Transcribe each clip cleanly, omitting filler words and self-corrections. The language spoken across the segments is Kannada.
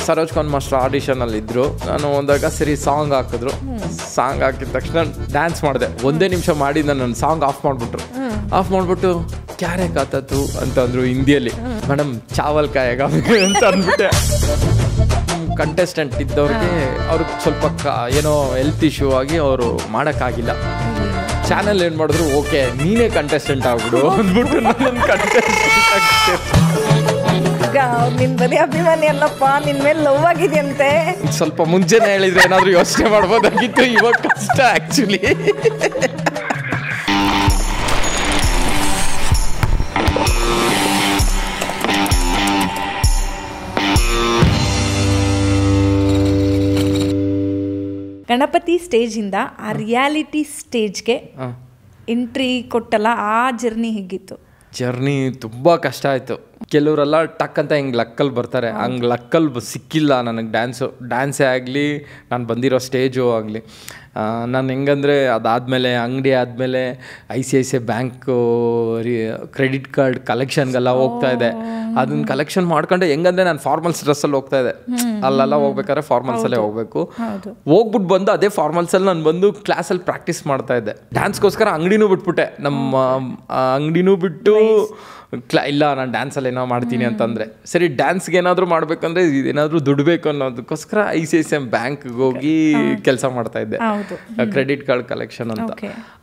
ಸರೋಜ್ ಖಾನ್ ಮಾಸ್ಟರ್ ಆಡಿಷನಲ್ಲಿ ಇದ್ದರು. ನಾನು ಹೋದಾಗ ಸರಿ ಸಾಂಗ್ ಹಾಕಿದ್ರು. ಸಾಂಗ್ ಹಾಕಿದ ತಕ್ಷಣ ಡ್ಯಾನ್ಸ್ ಮಾಡಿದೆ. ಒಂದೇ ನಿಮಿಷ ಮಾಡಿ ನನ್ನ ಸಾಂಗ್ ಆಫ್ ಮಾಡಿಬಿಟ್ಟು ಕ್ಯಾರೆ ಕಾತತು ಅಂತಂದರು ಹಿಂದಿಯಲ್ಲಿ. ಮೇಡಮ್ ಚಾವಲ್ ಕಾಯಾಗ ಅಂತ ಅಂದ್ಬಿಟ್ಟೆ. ಕಂಟೆಸ್ಟೆಂಟ್ ಇದ್ದವ್ರಿಗೆ ಅವ್ರಿಗೆ ಸ್ವಲ್ಪ ಏನೋ ಹೆಲ್ತ್ ಇಶ್ಯೂ ಆಗಿ ಅವರು ಮಾಡೋಕ್ಕಾಗಿಲ್ಲ. ಚಾನಲ್ ಏನು ಮಾಡಿದ್ರು, ಓಕೆ ನೀನೇ ಕಂಟೆಸ್ಟೆಂಟ್ ಆಗ್ಬಿಡು ಅಂದ್ಬಿಟ್ಟು ನನ್ನ ಕಂಟೆಸ್ಟೆಂಟ್ ಆಗ್ತೇನೆ. ಈಗ ನಿನ್ ಬರೀ ಅಭಿಮಾನಿ ಅಲ್ಲಪ್ಪ, ನಿನ್ ಮೇಲೆ ಲವ್ ಆಗಿದೆಯಂತೆ. ಸ್ವಲ್ಪ ಮುಂಚೆನೇ ಹೇಳಿದ್ರೆ ಏನಾದರೂ ಯೋಚನೆ ಮಾಡ್ಬೋದಾಗಿತ್ತು. ಇವಾಗ ಕಷ್ಟ ಆ್ಯಕ್ಚುಲಿ. ಗಣಪತಿ ಸ್ಟೇಜಿಂದ ಆ ರಿಯಾಲಿಟಿ ಸ್ಟೇಜ್ಗೆ ಎಂಟ್ರಿ ಕೊಟ್ಟಲ್ಲ, ಆ ಜರ್ನಿ ಹೇಗಿತ್ತು? ಜರ್ನಿ ತುಂಬ ಕಷ್ಟ ಆಯಿತು. ಕೆಲವರೆಲ್ಲ ಟಕ್ ಅಂತ ಹಿಂಗೆ ಲಕ್ಕಲ್ಲಿ ಬರ್ತಾರೆ, ಹಂಗೆ ಲಕ್ಕಲ್ಲಿ ಸಿಕ್ಕಿಲ್ಲ ನನಗೆ ಡ್ಯಾನ್ಸೇ ಆಗಲಿ, ನಾನು ಬಂದಿರೋ ಸ್ಟೇಜು ಆಗಲಿ. ನಾನು ಹೆಂಗಂದರೆ ಅದಾದಮೇಲೆ ಅಂಗಡಿ ಆದಮೇಲೆ ICICI ಬ್ಯಾಂಕು ಕ್ರೆಡಿಟ್ ಕಾರ್ಡ್ ಕಲೆಕ್ಷನ್ಗೆಲ್ಲ ಹೋಗ್ತಾಯಿದ್ದೆ. ಅದನ್ನ ಕಲೆಕ್ಷನ್ ಮಾಡ್ಕೊಂಡೆ. ಹೆಂಗಂದರೆ ನಾನು ಫಾರ್ಮಲ್ಸ್ ಡ್ರೆಸ್ಸಲ್ಲಿ ಹೋಗ್ತಾಯಿದ್ದೆ. ಅಲ್ಲೆಲ್ಲ ಹೋಗ್ಬೇಕಾದ್ರೆ ಫಾರ್ಮಲ್ಸಲ್ಲೇ ಹೋಗಬೇಕು. ಹೋಗ್ಬಿಟ್ಟು ಬಂದು ಅದೇ ಫಾರ್ಮಲ್ಸಲ್ಲಿ ನಾನು ಬಂದು ಕ್ಲಾಸಲ್ಲಿ ಪ್ರಾಕ್ಟೀಸ್ ಮಾಡ್ತಾಯಿದ್ದೆ. ಡ್ಯಾನ್ಸ್ಗೋಸ್ಕರ ಅಂಗಡಿನೂ ಬಿಟ್ಬಿಟ್ಟೆ. ನಮ್ಮ ಅಂಗಡಿನೂ ಬಿಟ್ಟು ಇಲ್ಲ ನಾನು ಡ್ಯಾನ್ಸಲ್ಲಿ ಏನೋ ಮಾಡ್ತೀನಿ ಅಂತಂದರೆ, ಸರಿ ಡ್ಯಾನ್ಸ್ಗೆ ಏನಾದರೂ ಮಾಡಬೇಕಂದ್ರೆ ಏನಾದರೂ ದುಡ್ಬೇಕು ಅನ್ನೋದಕ್ಕೋಸ್ಕರ ICICI ಬ್ಯಾಂಕ್ಗೆ ಹೋಗಿ ಕೆಲಸ ಮಾಡ್ತಾಯಿದ್ದೆ. ಕ್ರೆಡಿಟ್ ಕಾರ್ಡ್ ಕಲೆಕ್ಷನ್ ಅಂತ.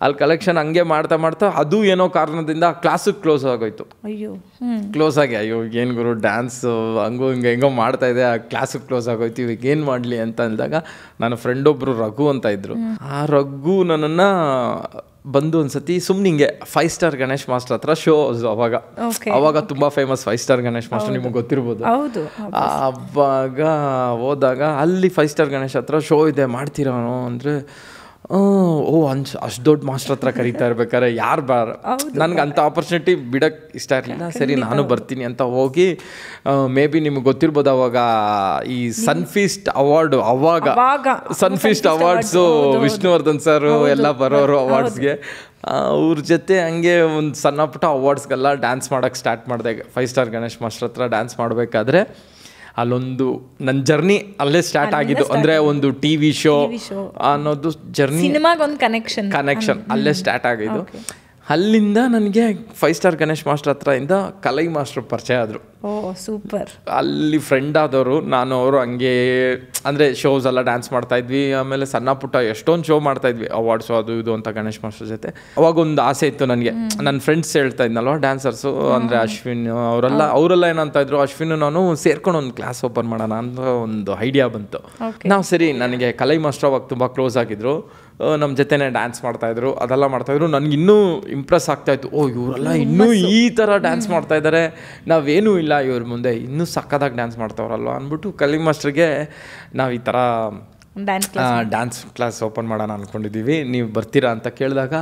ಅಲ್ಲಿ ಕಲೆಕ್ಷನ್ ಹಂಗೆ ಮಾಡ್ತಾ ಅದು ಏನೋ ಕಾರಣದಿಂದ ಕ್ಲಾಸಿಗೆ ಕ್ಲೋಸ್ ಆಗೋಯ್ತು. ಕ್ಲೋಸ್ ಆಗಿ ಅಯ್ಯೋ ಏನು ಗುರು ಡ್ಯಾನ್ಸ್ ಹಂಗೋ ಹೆಂಗೋ ಮಾಡ್ತಾಯಿದ್ದೆ, ಆ ಕ್ಲಾಸಿಗೆ ಕ್ಲೋಸ್ ಆಗೋಯ್ತು. ಇವಾಗ ಏನು ಮಾಡಲಿ ಅಂತ ಅಂದಾಗ ನನ್ನ ಫ್ರೆಂಡ್ ಒಬ್ಬರು ರಘು ಅಂತ ಇದ್ದರು. ಆ ರಘು ನನ್ನನ್ನು ಬಂದು ಒಂದ್ಸತಿ ಸುಮ್ಮನೆ ಹಿಂಗೆ 5 ಸ್ಟಾರ್ ಗಣೇಶ್ ಮಾಸ್ಟರ್ ಹತ್ರ ಶೋ. ಅವಾಗ ತುಂಬ ಫೇಮಸ್ 5 ಸ್ಟಾರ್ ಗಣೇಶ್ ಮಾಸ್ಟರ್, ನಿಮಗೆ ಗೊತ್ತಿರ್ಬೋದು. ಅವಾಗ ಹೋದಾಗ ಅಲ್ಲಿ 5 ಸ್ಟಾರ್ ಗಣೇಶ್ ಹತ್ರ ಶೋ ಇದೆ, ಮಾಡ್ತೀರಾನು ಅಂದರೆ ಅಷ್ಟು ದೊಡ್ಡ ಮಾಸ್ಟರ್ ಹತ್ರ ಕರೀತಾ ಇರ್ಬೇಕಾರೆ ಯಾರು ನನಗೆ ಅಂಥ ಆಪರ್ಚುನಿಟಿ ಬಿಡೋಕ್ಕೆ ಇಷ್ಟ ಇರಲಿಲ್ಲ. ಸರಿ ನಾನು ಬರ್ತೀನಿ ಅಂತ ಹೋಗಿ, ಮೇ ಬಿ ನಿಮ್ಗೆ ಗೊತ್ತಿರ್ಬೋದು ಅವಾಗ ಈ ಸನ್ಫೀಸ್ಟ್ ಅವಾರ್ಡು, ಅವಾಗ ಸನ್ಫೀಸ್ಟ್ ಅವಾರ್ಡ್ಸು ವಿಷ್ಣುವರ್ಧನ್ ಸರ್ ಎಲ್ಲ ಬರೋರು ಅವಾರ್ಡ್ಸ್ಗೆ. ಅವ್ರ ಜೊತೆ ಹಂಗೆ ಒಂದು ಸಣ್ಣ ಪುಟ್ಟ ಅವಾರ್ಡ್ಸ್ಗೆಲ್ಲ ಡ್ಯಾನ್ಸ್ ಮಾಡೋಕ್ಕೆ ಸ್ಟಾರ್ಟ್ ಮಾಡಿದೆ. 5 ಸ್ಟಾರ್ ಗಣೇಶ್ ಮಾಸ್ಟರ್ ಹತ್ರ ಡ್ಯಾನ್ಸ್ ಮಾಡಬೇಕಾದ್ರೆ ಅಲ್ಲೊಂದು ನನ್ನ ಜರ್ನಿ ಅಲ್ಲೇ ಸ್ಟಾರ್ಟ್ ಆಗಿದ್ದು. ಅಂದರೆ ಒಂದು TV ಶೋ ಅನ್ನೋದು ಜರ್ನಿ, ಸಿನಿಮಾಗೊಂದು ಕನೆಕ್ಷನ್ ಅಲ್ಲೇ ಸ್ಟಾರ್ಟ್ ಆಗಿದ್ದು. ಅಲ್ಲಿಂದ ನನಗೆ 5 ಸ್ಟಾರ್ ಗಣೇಶ್ ಮಾಸ್ಟರ್ ಹತ್ರ ಇಂದ ಕಲೈ ಮಾಸ್ಟರ್ ಪರಿಚಯ ಆದರು. ಸೂಪರ್. ಅಲ್ಲಿ ಫ್ರೆಂಡ್ ಆದವರು, ನಾನು ಅವರು ಹಂಗೆ ಅಂದರೆ ಶೋಸ್ ಎಲ್ಲ ಡ್ಯಾನ್ಸ್ ಮಾಡ್ತಾಯಿದ್ವಿ. ಆಮೇಲೆ ಸಣ್ಣ ಪುಟ್ಟ ಎಷ್ಟೊಂದು ಶೋ ಮಾಡ್ತಾಯಿದ್ವಿ, ಅವಾರ್ಡ್ಸು ಅದು ಇದು ಅಂತ ಗಣೇಶ್ ಮಾಸ್ಟರ್ ಜೊತೆ. ಅವಾಗ ಒಂದು ಆಸೆ ಇತ್ತು ನನಗೆ. ನನ್ನ ಫ್ರೆಂಡ್ಸ್ ಹೇಳ್ತಾ ಇದ್ನಲ್ವ ಡ್ಯಾನ್ಸರ್ಸು, ಅಂದರೆ ಅಶ್ವಿನ್ ಅವರೆಲ್ಲ ಏನಂತ ಇದ್ರು, ಅಶ್ವಿನ್ ನಾನು ಸೇರ್ಕೊಂಡು ಒಂದು ಕ್ಲಾಸ್ ಓಪನ್ ಮಾಡೋಣ ಅಂತ ಒಂದು ಐಡಿಯಾ ಬಂತು. ನಾವು ಸರಿ, ನನಗೆ ಕಲೈ ಮಾಸ್ಟರ್ ಅವಾಗ ತುಂಬ ಕ್ಲೋಸ್ ಆಗಿದ್ರು, ನಮ್ಮ ಜೊತೆನೇ ಡ್ಯಾನ್ಸ್ ಮಾಡ್ತಾಯಿದ್ರು, ಅದೆಲ್ಲ ಮಾಡ್ತಾಯಿದ್ರು. ನನಗೆ ಇನ್ನೂ ಇಂಪ್ರೆಸ್ ಆಗ್ತಾಯಿತ್ತು. ಇವರೆಲ್ಲ ಇನ್ನೂ ಈ ಥರ ಡ್ಯಾನ್ಸ್ ಮಾಡ್ತಾಯಿದ್ದಾರೆ, ನಾವೇನೂ ಇಲ್ಲ ಇವ್ರ ಮುಂದೆ, ಇನ್ನೂ ಸಕ್ಕದಾಗಿ ಡ್ಯಾನ್ಸ್ ಮಾಡ್ತಾವ್ರಲ್ವ ಅಂದ್ಬಿಟ್ಟು ಕಲೈ ಮಾಸ್ಟರ್ಗೆ ನಾವು ಈ ಥರ ಡ್ಯಾನ್ಸ್ ಕ್ಲಾಸ್ ಓಪನ್ ಮಾಡೋಣ ಅಂದ್ಕೊಂಡಿದ್ದೀವಿ, ನೀವು ಬರ್ತೀರಾ ಅಂತ ಕೇಳಿದಾಗ,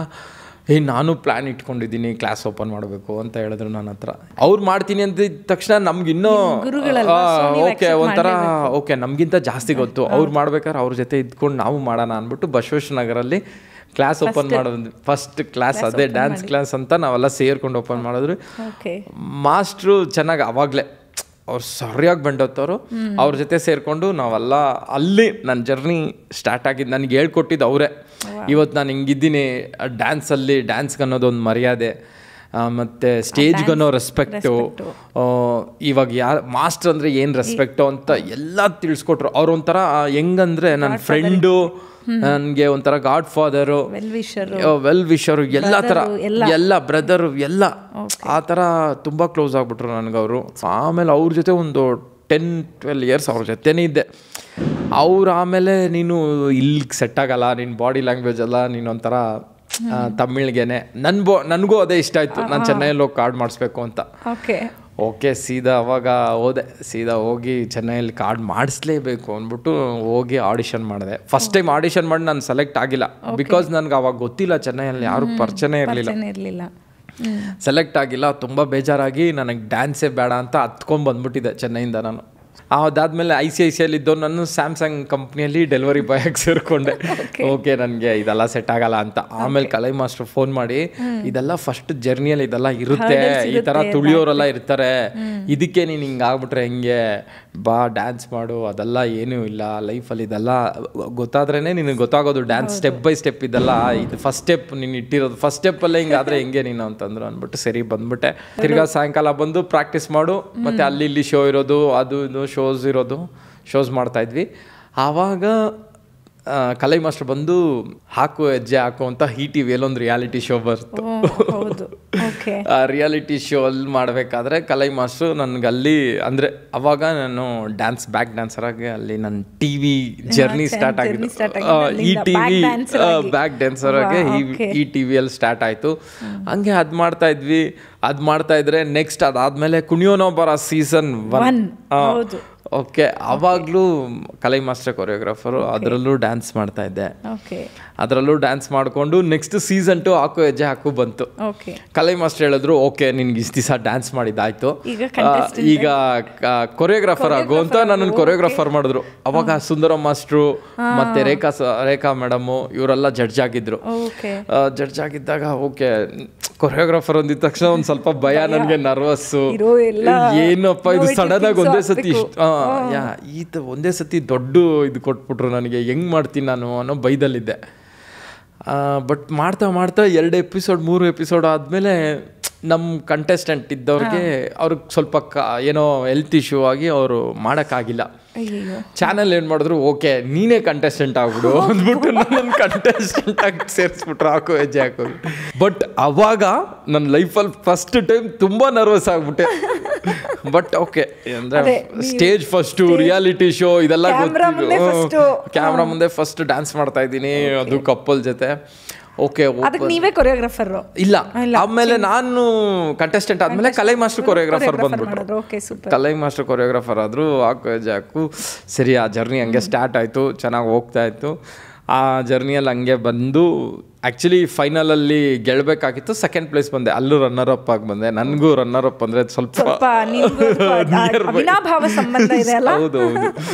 ನಾನು ಪ್ಲ್ಯಾನ್ ಇಟ್ಕೊಂಡಿದ್ದೀನಿ ಕ್ಲಾಸ್ ಓಪನ್ ಮಾಡಬೇಕು ಅಂತ ಹೇಳಿದ್ರು ನನ್ನ ಹತ್ರ. ಅವ್ರು ಮಾಡ್ತೀನಿ ಅಂದಿದ್ದ ತಕ್ಷಣ ನಮ್ಗಿನ್ನೂ ಓಕೆ ನಮಗಿಂತ ಜಾಸ್ತಿ ಗೊತ್ತು. ಅವ್ರು ಮಾಡ್ಬೇಕಾದ್ರೆ ಅವ್ರ ಜೊತೆ ಇದ್ಕೊಂಡು ನಾವು ಮಾಡೋಣ ಅಂದ್ಬಿಟ್ಟು ಬಸವೇಶ್ವರ ನಗರಲ್ಲಿ ಕ್ಲಾಸ್ ಓಪನ್ ಮಾಡೋದು. ಫಸ್ಟ್ ಕ್ಲಾಸ್ ಅದೇ ಡ್ಯಾನ್ಸ್ ಕ್ಲಾಸ್ ಅಂತ ನಾವೆಲ್ಲ ಸೇರ್ಕೊಂಡು ಓಪನ್ ಮಾಡಿದ್ರು. ಮಾಸ್ಟ್ರು ಚೆನ್ನಾಗಿ ಅವಾಗಲೇ ಅವ್ರು ಸರಿಯಾಗಿ ಬಂಡೋತ್ತವರು, ಅವ್ರ ಜೊತೆ ಸೇರಿಕೊಂಡು ನಾವೆಲ್ಲ ಅಲ್ಲಿ ನನ್ನ ಜರ್ನಿ ಸ್ಟಾರ್ಟ್ ಆಗಿದ್ದು. ನನಗೆ ಹೇಳ್ಕೊಟ್ಟಿದ್ದು ಅವರೇ. ಇವತ್ತು ನಾನು ಹಿಂಗಿದ್ದೀನಿ ಡ್ಯಾನ್ಸಲ್ಲಿ, ಡ್ಯಾನ್ಸ್ಗೆ ಅನ್ನೋದೊಂದು ಮರ್ಯಾದೆ, ಮತ್ತು ಸ್ಟೇಜ್ಗನ್ನೋ ರೆಸ್ಪೆಕ್ಟು, ಇವಾಗ ಮಾಸ್ಟರ್ ಅಂದರೆ ಏನು ರೆಸ್ಪೆಕ್ಟು ಅಂತ ಎಲ್ಲ ತಿಳಿಸ್ಕೊಟ್ರು. ಅವ್ರೊಂಥರ ಹೆಂಗಂದರೆ ನನ್ನ ಫ್ರೆಂಡು, ನನಗೆ ಒಂಥರ ಗಾಡ್ ಫಾದರು, ವೆಲ್ ವಿಶರು, ಎಲ್ಲ ಥರ, ಎಲ್ಲ ಬ್ರದರು, ಎಲ್ಲ ಆ ಥರ ತುಂಬ ಕ್ಲೋಸ್ ಆಗಿಬಿಟ್ರು ನನಗವರು. ಆಮೇಲೆ ಅವ್ರ ಜೊತೆ ಒಂದು 10-12 ಇಯರ್ಸ್ ಅವ್ರ ಜೊತೆನೇ ಇದ್ದೆ. ಅವ್ರು ಆಮೇಲೆ ನೀನು ಇಲ್ಲಿಗೆ ಸೆಟ್ ಆಗಲ್ಲ, ನಿನ್ನ ಬಾಡಿ ಲ್ಯಾಂಗ್ವೇಜ್ ಎಲ್ಲ ನೀನೊಂಥರ ತಮಿಳ್ಗೆನೆ. ನನಗೂ ಅದೇ ಇಷ್ಟ ಆಯಿತು, ನಾನು ಚೆನ್ನೈಯಲ್ಲಿ ಹೋಗಿ ಕಾರ್ಡ್ ಮಾಡಿಸ್ಬೇಕು ಅಂತ. ಓಕೆ ಸೀದಾ ಅವಾಗ ಸೀದಾ ಹೋಗಿ ಚೆನ್ನೈಯಲ್ಲಿ ಕಾರ್ಡ್ ಮಾಡಿಸ್ಲೇಬೇಕು ಅಂದ್ಬಿಟ್ಟು ಹೋಗಿ ಆಡಿಷನ್ ಮಾಡಿದೆ. ಫಸ್ಟ್ ಟೈಮ್ ಆಡಿಷನ್ ಮಾಡಿ ನಾನು ಸೆಲೆಕ್ಟ್ ಆಗಿಲ್ಲ, ಬಿಕಾಸ್ ನನಗೆ ಅವಾಗ ಗೊತ್ತಿಲ್ಲ, ಚೆನ್ನೈಯಲ್ಲಿ ಯಾರು ಪರಿಚಯನೇ ಇರಲಿಲ್ಲ. ಸೆಲೆಕ್ಟ್ ಆಗಿಲ್ಲ, ತುಂಬ ಬೇಜಾರಾಗಿ ನನಗೆ ಡ್ಯಾನ್ಸೇ ಬೇಡ ಅಂತ ಹತ್ಕೊಂಡು ಬಂದ್ಬಿಟ್ಟಿದ್ದೆ ಚೆನ್ನೈಯಿಂದ ನಾನು. ಅದಾದಮೇಲೆ ICICIಯಲ್ಲಿ ಇದ್ದೋ ನಾನು ಸ್ಯಾಮ್ಸಂಗ್ ಕಂಪ್ನಿಯಲ್ಲಿ ಡೆಲಿವರಿ ಬಾಯ್ ಆಗಿ ಸೇರಿಕೊಂಡೆ. ಓಕೆ ನನಗೆ ಇದೆಲ್ಲ ಸೆಟ್ ಆಗಲ್ಲ ಅಂತ. ಆಮೇಲೆ ಕಲೈ ಮಾಸ್ಟರ್ ಫೋನ್ ಮಾಡಿ, ಇದೆಲ್ಲ ಫಸ್ಟ್ ಜರ್ನಿಯಲ್ಲಿ ಇದೆಲ್ಲ ಇರುತ್ತೆ, ಈ ಥರ ತುಳಿಯೋರೆಲ್ಲ ಇರ್ತಾರೆ, ಇದಕ್ಕೆ ನೀನು ಹಿಂಗೆ ಆಗ್ಬಿಟ್ರೆ ಹೆಂಗೆ, ಬಾ ಡ್ಯಾನ್ಸ್ ಮಾಡು, ಅದೆಲ್ಲ ಏನೂ ಇಲ್ಲ ಲೈಫಲ್ಲಿ, ಇದೆಲ್ಲ ಗೊತ್ತಾದ್ರೇ ನಿನಗೆ ಗೊತ್ತಾಗೋದು ಡ್ಯಾನ್ಸ್ ಸ್ಟೆಪ್ ಬೈ ಸ್ಟೆಪ್, ಇದೆಲ್ಲ ಇದು ಫಸ್ಟ್ ಸ್ಟೆಪ್ ನೀನು ಇಟ್ಟಿರೋದು, ಫಸ್ಟ್ ಸ್ಟೆಪ್ಪಲ್ಲೇ ಹಿಂಗಾದರೆ ಹೆಂಗೆ ನೀನು ಅಂತಂದ್ರು ಅಂದ್ಬಿಟ್ಟು ಸರಿ ಬಂದ್ಬಿಟ್ಟೆ. ತಿರ್ಗಾ ಸಾಯಂಕಾಲ ಬಂದು ಪ್ರಾಕ್ಟೀಸ್ ಮಾಡು, ಮತ್ತು ಅಲ್ಲಿ ಇಲ್ಲಿ ಶೋ ಇರೋದು, ಅದು ಇದು ಶೋಸ್ ಮಾಡ್ತಾಯಿದ್ವಿ. ಆವಾಗ ಕಲೈ ಮಾಸ್ಟರ್ ಬಂದು ಹಾಕು ಹೆಜ್ಜೆ ಹಾಕು ಅಂತ HeTVಯಲ್ಲಿ ಒಂದು ರಿಯಾಲಿಟಿ ಶೋ ಬರ್ತು. ಆ ರಿಯಾಲಿಟಿ ಶೋ ಅಲ್ಲಿ ಮಾಡಬೇಕಾದ್ರೆ ಕಲೈ ಮಾಸ್ಟ್ರು ನನಗಲ್ಲಿ ಅಂದರೆ ಅವಾಗ ನಾನು ಬ್ಯಾಕ್ ಡ್ಯಾನ್ಸರ್ ಆಗಿ ಅಲ್ಲಿ ನನ್ನ TV ಜರ್ನಿ ಸ್ಟಾರ್ಟ್ ಆಗಿದ್ದು. HeTV ಬ್ಯಾಕ್ ಡ್ಯಾನ್ಸರ್ ಆಗಿ HeTVಯಲ್ಲಿ ಸ್ಟಾರ್ಟ್ ಆಯಿತು. ಹಂಗೆ ಅದು ಮಾಡ್ತಾ ಇದ್ರೆ ನೆಕ್ಸ್ಟ್ ಅದಾದಮೇಲೆ ಕುಣಿಯೋನೋ ಬರ ಸೀಸನ್ 1 ಓಕೆ, ಆವಾಗಲೂ ಕಲೈ ಮಾಸ್ಟರ್ ಕೊರಿಯೋಗ್ರಾಫರು, ಅದರಲ್ಲೂ ಡ್ಯಾನ್ಸ್ ಮಾಡ್ತಾ ಇದ್ದೆ. ಅದರಲ್ಲೂ ಡ್ಯಾನ್ಸ್ ಮಾಡಿಕೊಂಡು ನೆಕ್ಸ್ಟ್ ಸೀಸನ್ 2 ಹಾಕು ಹೆಜ್ಜೆ ಹಾಕು ಬಂತು. ಕಲೈ ಮಾಸ್ಟರ್ ಹೇಳಿದ್ರು ಓಕೆ ನಿನ್ಗೆ ಇಷ್ಟು ದಿವಸ ಡ್ಯಾನ್ಸ್ ಮಾಡಿದ್ದಾಯ್ತು, ಈಗ ಕೊರಿಯೋಗ್ರಾಫರ್ ಆಗು ಅಂತ ನನ್ನನ್ನು ಕೊರಿಯೋಗ್ರಾಫರ್ ಮಾಡಿದ್ರು. ಅವಾಗ ಸುಂದರಂ ಮಾಸ್ಟ್ರು ಮತ್ತೆ ರೇಖಾ ಮೇಡಮು ಇವರೆಲ್ಲ ಜಡ್ಜ್ ಆಗಿದ್ರು. ಜಡ್ಜ್ ಆಗಿದ್ದಾಗ ಓಕೆ ಕೊರಿಯೋಗ್ರಾಫರ್ ಅಂದಿದ ತಕ್ಷಣ ಒಂದು ಸ್ವಲ್ಪ ಭಯ, ನನಗೆ ನರ್ವಸ್ಸು, ಏನಪ್ಪ ಇದು ಸಡನ್ ಆಗಿ ಒಂದೇ ಸತಿ ಒಂದೇ ಸತಿ ದೊಡ್ಡ ಇದು ಕೊಟ್ಬಿಟ್ರು ನನಗೆ, ಹೆಂಗೆ ಮಾಡ್ತೀನಿ ನಾನು ಅನ್ನೋ ಬೈದಲ್ಲಿದ್ದೆ. ಬಟ್ ಮಾಡ್ತಾ 2 ಎಪಿಸೋಡ್ 3 ಎಪಿಸೋಡ್ ಆದಮೇಲೆ ನಮ್ಮ ಕಂಟೆಸ್ಟೆಂಟ್ ಇದ್ದವ್ರಿಗೆ ಅವ್ರಿಗೆ ಸ್ವಲ್ಪ ಏನೋ ಹೆಲ್ತ್ ಇಶ್ಯೂ ಆಗಿ ಅವರು ಮಾಡೋಕ್ಕಾಗಿಲ್ಲ. ಚಾನಲ್ ಏನು ಮಾಡಿದ್ರು, ಓಕೆ ನೀನೇ ಕಂಟೆಸ್ಟೆಂಟ್ ಆಗ್ಬಿಡು ಅಂದ್ಬಿಟ್ಟು ನನ್ನ ಕಂಟೆಸ್ಟೆಂಟ್ ಆಗಿ ಸೇರಿಸ್ಬಿಟ್ರು ಹಾಕು ಹೆಜ್ಜೆ ಹಾಕೋದು. ಬಟ್ ಅವಾಗ ನನ್ನ ಲೈಫಲ್ಲಿ ಫಸ್ಟ್ ಟೈಮ್ ತುಂಬ ನರ್ವಸ್ ಆಗ್ಬಿಟ್ಟೆ. ಬಟ್ ಓಕೆ ಅಂದರೆ ಸ್ಟೇಜ್ ಫಸ್ಟು, ರಿಯಾಲಿಟಿ ಶೋ ಇದೆಲ್ಲ ಗೊತ್ತಿದ್ದು, ಕ್ಯಾಮ್ರಾ ಮುಂದೆ ಫಸ್ಟ್ ಡ್ಯಾನ್ಸ್ ಮಾಡ್ತಾ ಇದ್ದೀನಿ, ಅದು ಕಪ್ಪಲ್ ಜೊತೆ. ಓಕೆ, ನೀವೇ ಕೊರಿಯೋಗ್ರಾಫರ್ ಇಲ್ಲ, ಆಮೇಲೆ ನಾನು ಕಂಟೆಸ್ಟೆಂಟ್ ಆದ್ಮೇಲೆ ಕಲೈ ಮಾಸ್ಟರ್ ಕೊರಿಯೋಗ್ರಾಫರ್ ಬಂದ್ಬಿಟ್ರು. ಕಲೈ ಮಾಸ್ಟರ್ ಕೊರಿಯೋಗ್ರಾಫರ್ ಆದ್ರು. ಹಾಕು ಸರಿ, ಆ ಜರ್ನಿ ಹಂಗೆ ಸ್ಟಾರ್ಟ್ ಆಯಿತು, ಚೆನ್ನಾಗಿ ಹೋಗ್ತಾ ಇತ್ತು. ಆ ಜರ್ನಿಯಲ್ಲಿ ಹಂಗೆ ಬಂದು ಆ್ಯಕ್ಚುಲಿ ಫೈನಲಲ್ಲಿ ಗೆಲ್ಲಬೇಕಾಗಿತ್ತು, ಸೆಕೆಂಡ್ ಪ್ಲೇಸ್ ಬಂದೆ, ಅಲ್ಲೂ ರನ್ನರ್ ಅಪ್ ಆಗಿ ಬಂದೆ. ನನಗೂ ರನ್ನರ್ ಅಪ್ ಅಂದರೆ ಸ್ವಲ್ಪ ಹೌದು.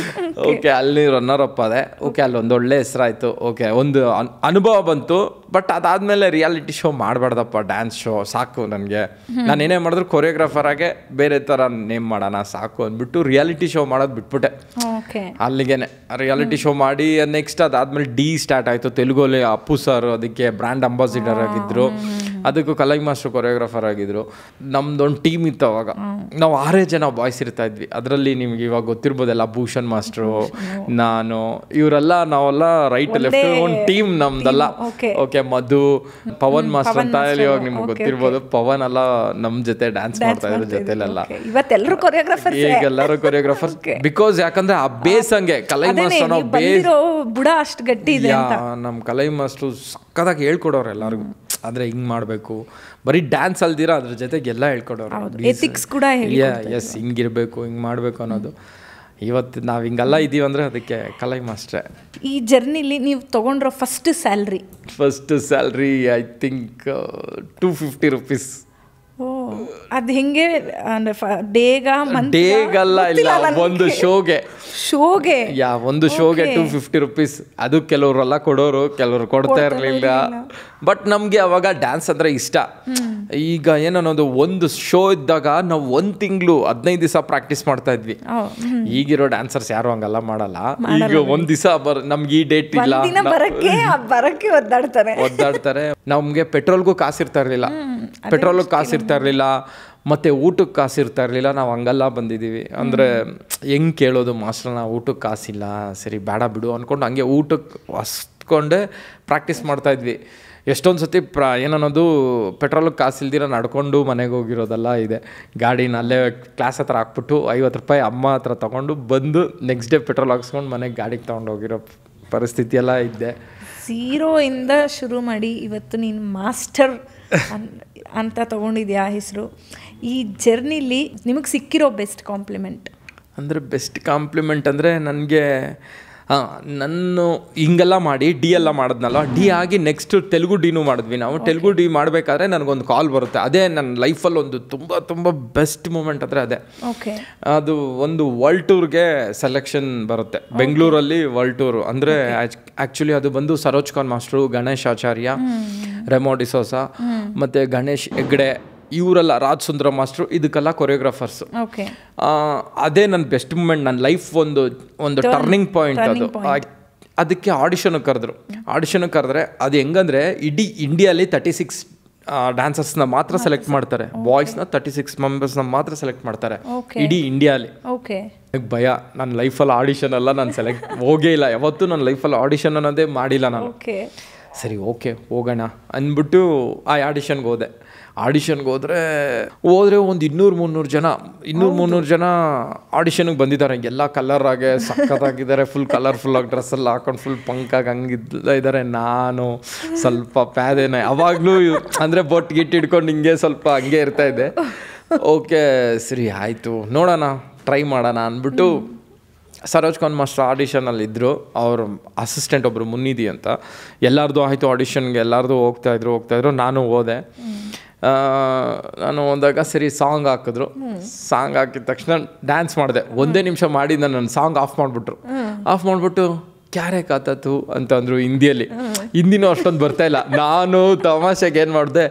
ಓಕೆ, ಅಲ್ಲಿ ರನ್ನರ್ ಅಪ್ ಆದೆ. ಓಕೆ, ಅಲ್ಲಿ ಒಂದು ಒಳ್ಳೆ ಹೆಸರಾಯಿತು. ಓಕೆ, ಒಂದು ಅನುಭವ ಬಂತು. ಬಟ್ ಅದಾದಮೇಲೆ ರಿಯಾಲಿಟಿ ಶೋ ಮಾಡಬಾರ್ದಪ್ಪ, ಡ್ಯಾನ್ಸ್ ಶೋ ಸಾಕು ನನಗೆ, ನಾನು ಏನೇ ಮಾಡಿದ್ರು ಕೊರಿಯೋಗ್ರಾಫರ್ ಆಗೇ ಬೇರೆ ಥರ ನೇಮ್ ಮಾಡೋಣ ಸಾಕು ಅಂದ್ಬಿಟ್ಟು ರಿಯಾಲಿಟಿ ಶೋ ಮಾಡೋದು ಬಿಟ್ಬಿಟ್ಟೆ. ಅಲ್ಲಿಗೇನೆ ರಿಯಾಲಿಟಿ ಶೋ ಮಾಡಿ ನೆಕ್ಸ್ಟ್ ಅದಾದಮೇಲೆ ಡಿ ಸ್ಟಾರ್ಟ್ ಆಯಿತು ತೆಲುಗಲ್ಲಿ. ಅಪ್ಪು ಸರ್ ಅದಕ್ಕೆ ಬ್ರ್ಯಾಂಡ್ ಅಂಬಾಸಿಡರ್ ಆಗಿದ್ರು, ಅದಕ್ಕೂ ಕಲೈ ಮಾಸ್ಟರ್ ಕೊರಿಯೋಗ್ರಾಫರ್ ಆಗಿದ್ರು. ನಮ್ದೊಂದು ಟೀಮ್ ಇತ್ತು ಅವಾಗ, ನಾವು 6 ಜನ ಬಾಯ್ಸ್ ಇರ್ತಾ ಇದ್ವಿ. ಅದರಲ್ಲಿ ನಿಮ್ಗೆ ಇವಾಗ ಗೊತ್ತಿರ್ಬೋದಲ್ಲ, ಭೂಷಣ್ ಮಾಸ್ಟ್ರು, ನಾನು, ಇವರೆಲ್ಲ ನಾವೆಲ್ಲ ರೈಟ್ ಲೆಫ್ಟ್ ಒಂದು ಟೀಮ್ ನಮ್ದಲ್ಲ. ಓಕೆ, ಮಧು, ಪವನ್ ಮಾಸ್ಟರ್ ಅಂತ ಹೇಳಿ ಇವಾಗ ನಿಮ್ಗೆ ಗೊತ್ತಿರ್ಬೋದು. ಪವನ್ ಎಲ್ಲ ನಮ್ ಜೊತೆ ಡ್ಯಾನ್ಸ್ ಮಾಡ್ತಾ ಇದ್ರು ಜೊತೆಲೆಲ್ಲ. ಈಗೆಲ್ಲರೂ ಕೊರಿಯೋಗ್ರಾಫರ್ಸ್, ಬಿಕಾಸ್ ಯಾಕಂದ್ರೆ ಆ ಬೇಸ್ ಹಂಗೆ ಕಲೈ ಮಾಸ್ಟರ್ ನಾವು ಬೇಸ್ ಬುಡ ಅಷ್ಟು ಗಟ್ಟಿ ಇದೆ. ನಮ್ಮ ಕಲೈ ಮಾಸ್ಟ್ರು ಸಕ್ಕದಾಗಿ ಹೇಳ್ಕೊಡೋರು ಎಲ್ಲರಿಗೂ, ಅಂದರೆ ಹಿಂಗೆ ಮಾಡಬೇಕು, ಬರೀ ಡ್ಯಾನ್ಸ್ ಅಲ್ದಿರ ಅದ್ರ ಜೊತೆಗೆ ಎಲ್ಲ ಹೇಳ್ಕೊಡೋರು. ಎಥಿಕ್ಸ್ ಕೂಡ ಎಸ್, ಹಿಂಗಿರಬೇಕು, ಹಿಂಗೆ ಮಾಡಬೇಕು ಅನ್ನೋದು. ಇವತ್ತು ನಾವು ಹಿಂಗೆಲ್ಲ ಇದ್ದೀವಿ ಅಂದರೆ ಅದಕ್ಕೆ ಕಲೈ ಮಾಸ್ಟ್ರೇ. ಈ ಜರ್ನಿಲಿ ನೀವು ತೊಗೊಂಡ್ರೋ first salary I think 250 rupees. ಅದು ಹೆಂಗೆ ಡೇಗಲ್ಲ, ಇಲ್ಲ ಒಂದು ಶೋಗೆ ಒಂದು ಶೋಗೆ 250 ರೂಪೀಸ್. ಅದು ಕೆಲವರೆಲ್ಲ ಕೊಡೋರು, ಕೆಲವರು ಕೊಡ್ತಾ ಇರಲಿಲ್ಲ. ಬಟ್ ನಮಗೆ ಅವಾಗ ಡ್ಯಾನ್ಸ್ ಅಂದರೆ ಇಷ್ಟ. ಈಗ ಏನನ್ನೋದು, ಒಂದು ಶೋ ಇದ್ದಾಗ ನಾವು 1 ತಿಂಗಳು 15 ದಿವಸ ಪ್ರಾಕ್ಟೀಸ್ ಮಾಡ್ತಾ ಇದ್ವಿ. ಈಗಿರೋ ಡ್ಯಾನ್ಸರ್ಸ್ ಯಾರು ಹಂಗೆಲ್ಲ ಮಾಡಲ್ಲ. ಈಗ ಒಂದು ದಿವಸ ನಮ್ಗೆ ಈ ಡೇಟ್ ಇಲ್ಲ, ಒದ್ದಾಡ್ತಾರೆ. ನಮಗೆ ಪೆಟ್ರೋಲ್ಗೂ ಕಾಸು ಇರ್ತಾ ಇರಲಿಲ್ಲ, ಮತ್ತು ಊಟಕ್ಕೆ ಕಾಸು ಇರ್ತಾ ಇರಲಿಲ್ಲ. ನಾವು ಹಂಗೆಲ್ಲ ಬಂದಿದ್ದೀವಿ. ಅಂದರೆ ಹೆಂಗೆ ಕೇಳೋದು ಮಾಸ್ಟರ್ನ, ಊಟಕ್ಕೆ ಕಾಸಿಲ್ಲ, ಸರಿ ಬೇಡ ಬಿಡು ಅಂದ್ಕೊಂಡು ಹಂಗೆ ಊಟಕ್ಕೆ ಹೊಸ್ಕೊಂಡೆ ಪ್ರಾಕ್ಟೀಸ್ ಮಾಡ್ತಾಯಿದ್ವಿ. ಎಷ್ಟೊಂದು ಸತಿ ಏನನ್ನೋದು ಪೆಟ್ರೋಲಿಗೆ ಕಾಸು ಇಲ್ದಿರ ನಡ್ಕೊಂಡು ಮನೆಗೆ ಹೋಗಿರೋದೆಲ್ಲ ಇದೆ. ಗಾಡಿನ ಅಲ್ಲೇ ಕ್ಲಾಸ್ ಹತ್ರ ಹಾಕ್ಬಿಟ್ಟು 50 ರೂಪಾಯಿ ಅಮ್ಮ ಹತ್ರ ತೊಗೊಂಡು ಬಂದು ನೆಕ್ಸ್ಟ್ ಡೇ ಪೆಟ್ರೋಲ್ ಹಾಕ್ಸ್ಕೊಂಡು ಮನೆಗೆ ಗಾಡಿಗೆ ತೊಗೊಂಡು ಹೋಗಿರೋ ಪರಿಸ್ಥಿತಿ ಎಲ್ಲ ಇದ್ದೆ. 0 ಇಂದ ಶುರು ಮಾಡಿ ಇವತ್ತು ನೀನು ಮಾಸ್ಟರ್ ಅಂತ ತೊಗೊಂಡಿದ್ಯಾ ಹೆಸರು. ಈ ಜರ್ನಿಲಿ ನಿಮಗೆ ಸಿಕ್ಕಿರೋ ಬೆಸ್ಟ್ ಕಾಂಪ್ಲಿಮೆಂಟ್ ಅಂದರೆ ನನಗೆ ನಾನು ಹಿಂಗೆಲ್ಲ ಮಾಡಿ ಡಿ ಎಲ್ಲ ಮಾಡಿದ್ನಲ್ಲ, ಡಿ ಆಗಿ ನೆಕ್ಸ್ಟ್ ತೆಲುಗು ಡಿನೂ ಮಾಡಿದ್ವಿ ನಾವು. ತೆಲುಗು ಡಿ ಮಾಡಬೇಕಾದ್ರೆ ನನಗೊಂದು ಕಾಲ್ ಬರುತ್ತೆ. ಅದೇ ನನ್ನ ಲೈಫಲ್ಲಿ ಒಂದು ತುಂಬ ಬೆಸ್ಟ್ ಮೂಮೆಂಟ್ ಅಂದರೆ ಅದೇ. ಅದು ಒಂದು ವರ್ಲ್ಡ್ ಟೂರ್ಗೆ ಸೆಲೆಕ್ಷನ್ ಬರುತ್ತೆ ಬೆಂಗಳೂರಲ್ಲಿ. ವರ್ಲ್ಡ್ ಟೂರು ಅಂದರೆ ಆ್ಯಕ್ಚುಲಿ ಅದು ಬಂದು ಸರೋಜ್ ಖಾನ್ ಮಾಸ್ಟ್ರು, ಗಣೇಶ್ ಆಚಾರ್ಯ, ರೆಮೋ ಡಿಸೋಸಾ ಮತ್ತು ಗಣೇಶ್ ಹೆಗ್ಡೆ, ಇವರೆಲ್ಲ ರಾಜ್ ಸುಂದರ ಮಾಸ್ಟ್ರು ಇದಕ್ಕೆಲ್ಲ ಕೊರಿಯೋಗ್ರಾಫರ್ಸು. ಓಕೆ. ಅದೇ ನನ್ನ ಬೆಸ್ಟ್ ಮೂಮೆಂಟ್, ನನ್ನ ಲೈಫ್ ಒಂದು ಟರ್ನಿಂಗ್ ಪಾಯಿಂಟ್ ಅದು. ಅದಕ್ಕೆ ಆಡಿಷನ್ಗೆ ಕರೆದ್ರೆ ಅದು ಹೆಂಗಂದರೆ ಇಡೀ ಇಂಡಿಯಾಲಿ 36 ಡ್ಯಾನ್ಸರ್ಸ್ನ ಮಾತ್ರ ಸೆಲೆಕ್ಟ್ ಮಾಡ್ತಾರೆ, ಬಾಯ್ಸ್ನ 36 ಮೆಂಬರ್ಸ್ನ ಮಾತ್ರ ಸೆಲೆಕ್ಟ್ ಮಾಡ್ತಾರೆ ಇಡೀ ಇಂಡಿಯಾಲಿ. ಭಯ, ನನ್ನ ಲೈಫಲ್ಲಿ ಆಡಿಷನ್ ಅಲ್ಲ, ನಾನು ಸೆಲೆಕ್ಟ್ ಹೋಗೇ ಇಲ್ಲ ಯಾವತ್ತೂ, ನನ್ನ ಲೈಫಲ್ಲಿ ಆಡಿಷನ್ ಅನ್ನೋದೇ ಮಾಡಿಲ್ಲ ನಾನು. ಸರಿ ಓಕೆ ಹೋಗೋಣ ಅಂದ್ಬಿಟ್ಟು ಆ ಆಡಿಷನ್ಗೆ ಹೋದರೆ ಒಂದು 200-300 ಜನ ಆಡಿಷನ್ಗೆ ಬಂದಿದ್ದಾರೆ. ಎಲ್ಲ ಕಲರಾಗೆ ಸಖತ್ತಾಗಿದ್ದಾರೆ, ಫುಲ್ ಕಲರ್ಫುಲ್ಲಾಗಿ ಡ್ರೆಸ್ಸೆಲ್ಲ ಹಾಕೊಂಡು ಫುಲ್ ಪಂಕಾಗಿ ಹಂಗಿಲ್ಲ ಇದ್ದಾರೆ. ನಾನು ಸ್ವಲ್ಪ ಪ್ಯಾದೇನೆ ಅವಾಗಲೂ ಅಂದರೆ ಬೊಟ್ಟು ಗಿಟ್ಟು ಹಿಡ್ಕೊಂಡು ಹಿಂಗೆ ಸ್ವಲ್ಪ ಹಂಗೆ ಇರ್ತಾಯಿದ್ದೆ. ಓಕೆ ಸರಿ ಆಯಿತು ನೋಡೋಣ, ಟ್ರೈ ಮಾಡೋಣ ಅಂದ್ಬಿಟ್ಟು ಸರೋಜ್ ಖಾನ್ ಮಾಸ್ಟರ್ ಆಡಿಷನಲ್ಲಿ ಇದ್ದರು. ಅವ್ರ ಅಸಿಸ್ಟೆಂಟ್ ಒಬ್ಬರು ಮುನ್ನಿದಿ ಅಂತ. ಎಲ್ಲರದು ಆಯಿತು ಆಡಿಷನ್ಗೆ, ಎಲ್ಲರದು ಹೋಗ್ತಾಯಿದ್ರು. ನಾನು ಹೋದೆ. ನಾನು ಹೋದಾಗ ಸರಿ ಸಾಂಗ್ ಹಾಕಿದ್ರು. ಸಾಂಗ್ ಹಾಕಿದ ತಕ್ಷಣ ಡ್ಯಾನ್ಸ್ ಮಾಡಿದೆ. 1 ನಿಮಿಷ ಮಾಡಿ ನನ್ನ ಸಾಂಗ್ ಆಫ್ ಮಾಡಿಬಿಟ್ಟು ಕ್ಯಾರೆ ಕಾತತು ಅಂತಂದರು ಹಿಂದಿಯಲ್ಲಿ. ಹಿಂದಿನೂ ಅಷ್ಟೊಂದು ಬರ್ತಾಯಿಲ್ಲ. ನಾನು ತಮಾಷೆಗೆ ಏನು ಮಾಡಿದೆ,